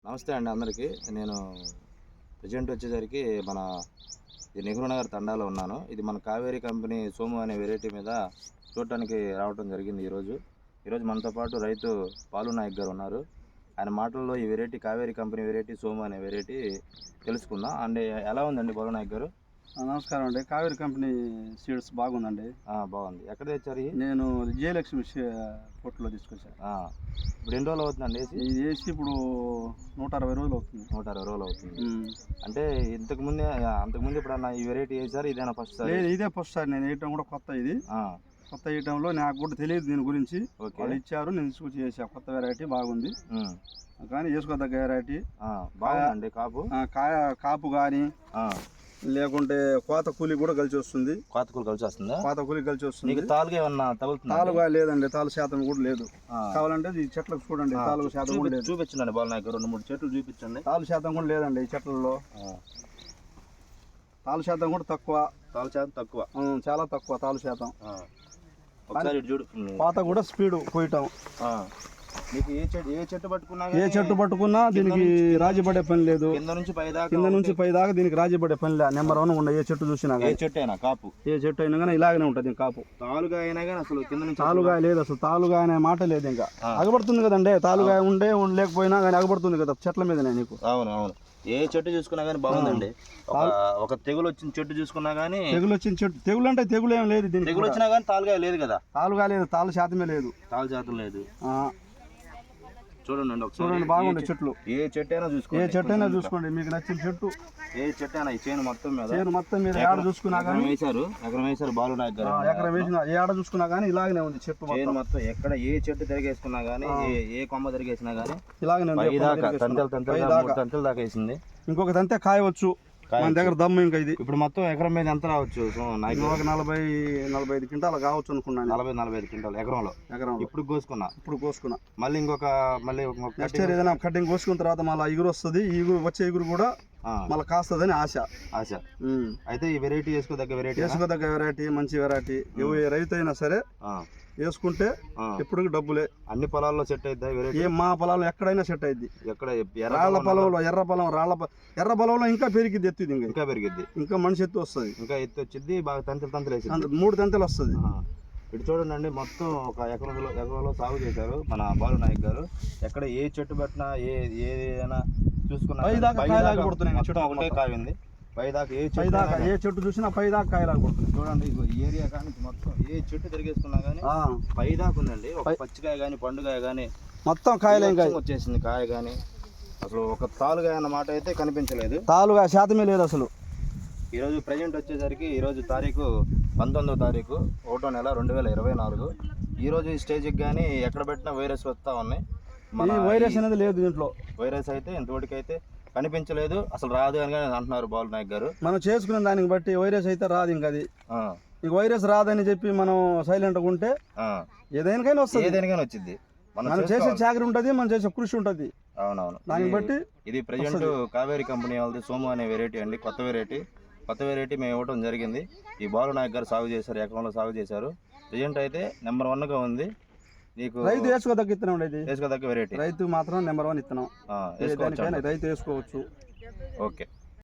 నమస్తే అండి అందరికీ. నేను ప్రజెంట్ వచ్చేసరికి మన నెహ్రూ నగర్ తండాలో ఉన్నాను. ఇది మన కావేరీ కంపెనీ సోము అనే వెరైటీ మీద చూడటానికి రావడం జరిగింది. ఈరోజు మనతో పాటు రైతు పాలు నాయక్ గారు ఉన్నారు. ఆయన మాటల్లో ఈ variety Kaveri company variety Somu అనే వెరైటీ తెలుసుకుందాం. అండ్ ఎలా ఉందండి పాలు నాయక్ గారు? నమస్కారం అండి. కావేరీ కంపెనీ సీడ్స్ బాగుందండి. బాగుంది. ఎక్కడ తెచ్చారు? నేను జయలక్ష్మి పొట్టులో తీసుకొచ్చాను. ఇప్పుడు ఎన్ని రోజులు అవుతుందండి ఇది వేసి ఇప్పుడు 160 రోజులు అవుతుంది. 160 రోజులు అవుతుంది. అంటే అంతకుముందు ఎప్పుడన్నా ఈ వెరైటీ వేసారు? ఇదేనా ఫస్ట్ సార్? లేదు, ఇదే ఫస్ట్ సార్ నేను వేయటం కూడా కొత్త. ఇది కొత్త వేయటంలో నాకు కూడా తెలియదు దీని గురించి. వాళ్ళు ఇచ్చారు, నేను తీసుకొచ్చి చేసా. కొత్త వెరైటీ బాగుంది, కానీ వేసుకోదగ్గ వెరైటీ బాగుందండి. కాపు కానీ లేకుంటే కోత కూలి కూడా కలిసి వస్తుంది. కోత కూలి కలిసి వస్తుందా? కోత కూలి కలిసి వస్తుంది. తాలుగా ఏమన్నా తగులుతుంది? తాలుగా లేదండి, తాలు శాతం కూడా లేదు. కావాలంటే ఈ చెట్లకు చూడండి, తాలు శాతం కూడా లేదు. చూపించండి బాలు నాయక్, 2-3 చెట్లు చూపించండి. తాలు శాతం కూడా లేదండి ఈ చెట్లలో. తాలు శాతం కూడా తక్కువ. చాలా తక్కువ తాలు శాతం. పాత కూడా స్పీడ్ పోయటం. మీకు ఏ చెట్టు పట్టుకున్నా దీనికి రాజీ పడే పని లేదు. కింద నుంచి పై దాకా దీనికి రాజీ పడే పని లేదు. నెంబర్ 1 ఉండే ఏ చెట్టు చూసినా. ఏ చెట్టు అయినా కాపు, ఏ చెట్టు అయినా కానీ ఇలాగనే ఉంటుంది కాపు. తాలుగా అయినా కానీ అసలు కింద నుంచి తాలుగా లేదు, అసలు తాలుగా అనే మాట లేదు. ఇంకా అగబడుతుంది కదండి, తాలుగా లేకపోయినా కానీ అగబడుతుంది కదా చెట్ల మీదనే నీకు. అవును. ఏ చెట్టు చూసుకున్నా కానీ బాగుందండి. ఒక తెగులు వచ్చిన చెట్టు చూసుకున్నా కానీ తెగులు అంటే తెగులు ఏం లేదు. తెగులు వచ్చినా కానీ తాలుగా లేదు కదా. తాలుగా లేదు, తాలు శాతమే లేదు. తాలు శాతం లేదు. చూడండి బాగుండే చెట్లు. ఏ చెట్టు అయినా చూసుకోండి, మీకు నచ్చిన చెట్టు ఏ చెట్టు అయినా. ఈ చేను మొత్తం మీద ఏడ చూసుకున్నా కానీ ఎకరం వేసారు బాలు నాయక్ గారు. ఎకరం వేసిన ఏడ చూసుకున్నా కానీ ఇలాగనే ఉంది చెట్టు మొత్తం. ఎక్కడ ఏ చెట్టు తిరిగేసుకున్నా కానీ, ఏ కొమ్మ తిరిగేసినా కానీ ఇలాగనే తంతెల దాకా వేసింది. ఇంకొక తంతే కాయవచ్చు మన దగ్గర దమ్ము. ఇంకా ఇది ఇప్పుడు మొత్తం ఎకరం మీద ఎంత రావచ్చు? ఒక 40-45 క్వింటాలు కావచ్చు అనుకున్నాను. 40-45 క్వింటాలు ఎకరంలో. ఇప్పుడు కోసుకున్నా. మళ్ళీ నెక్స్ట్ ఇయర్ ఏదైనా కటింగ్ కోసుకున్న తర్వాత మళ్ళీ ఇగురు వస్తుంది. వచ్చే ఇగురు కూడా మళ్ళీ కాస్తుందని ఆశ. అయితే ఈ వెరైటీ వేసుకోదగ్గ వెరైటీ, మంచి వెరైటీ. రైతు అయినా సరే వేసుకుంటే ఎప్పుడు డబ్బులే. అన్ని పొలాల్లో సెట్ అవుతుంది. మా పొలాల్లో ఎక్కడైనా సెట్ అయింది. రాళ్ల పొలంలో, ఎర్ర పొలంలో ఇంకా పెరిగిద్ది, ఎత్తుది. ఇంకా మనిషి ఎత్తు వస్తుంది. ఇంకా ఎత్తు వచ్చింది. బాగా తంతులు వేసి 3 తంతులు వస్తుంది. ఇటు చూడండి, మొత్తం ఒక ఎకరంలో సాగు చేశారు మన బాలు నాయక్ గారు. ఎక్కడ ఏ చెట్టు పెట్టినా, ఏదైనా చూసుకున్నా ఒకటే కాయ ఉంది. పైదాకా ఏ చెట్టు చూసినా పైదాకా కాయలాగా కొడుతుంది. చూడండి, ఈ ఏరియా కానీ మొత్తం ఏ చెట్టు తిరిగేసుకున్నా కానీ పైదాకా ఉందండి. ఒక పచ్చికాయ కానీ, పండుగాయ కానీ మొత్తం కాయలే వచ్చేసింది. కాయ కానీ అసలు ఒక తాలుగా అన్నమాట అయితే కనిపించలేదు. తాలుగా శాతమే లేదు అసలు. ఈరోజు ప్రజెంట్ వచ్చేసరికి ఈరోజు తారీఖు 19వ తారీఖు 1వ నెల 2024. ఈరోజు ఈ స్టేజ్కి కానీ ఎక్కడ పెట్టినా వైరస్ వస్తూ ఉన్నాయి. వైరస్ అనేది లేదు దీంట్లో. వైరస్ అయితే ఇంతవరకు అయితే కనిపించలేదు, అసలు రాదు అని అంటున్నారు బాలు నాయక్ గారు. మనం చేసుకునే దానికి బట్టి వైరస్ అయితే రాదు. ఇంకా అది ఇంక వైరస్ రాదని చెప్పి మనం సైలెంట్గా ఉంటే ఏదైనా వచ్చింది. మనం చేసే జాగ్రత్త ఉంటుంది, మనం చేసే కృషి ఉంటుంది. అవునవును. దాన్ని బట్టి ఇది ప్రజెంట్ కావేరీ కంపెనీ వాళ్ళది సోము అనే వెరైటీ అండి. కొత్త వెరైటీ మేము ఇవ్వడం జరిగింది. ఈ బాలు నాయక్ గారు సాగు చేశారు, ఎకరంలో సాగు చేశారు. ప్రజెంట్ అయితే నెంబర్ 1గా ఉంది. రైతు వేసుకోదగ్గ ఇత్తనం ఉండేది. వేసుకోదగ్గ వెరైటీ. రైతు మాత్రం నెంబర్ 1 ఇత్తనం. రైతు వేసుకోవచ్చు. ఓకే.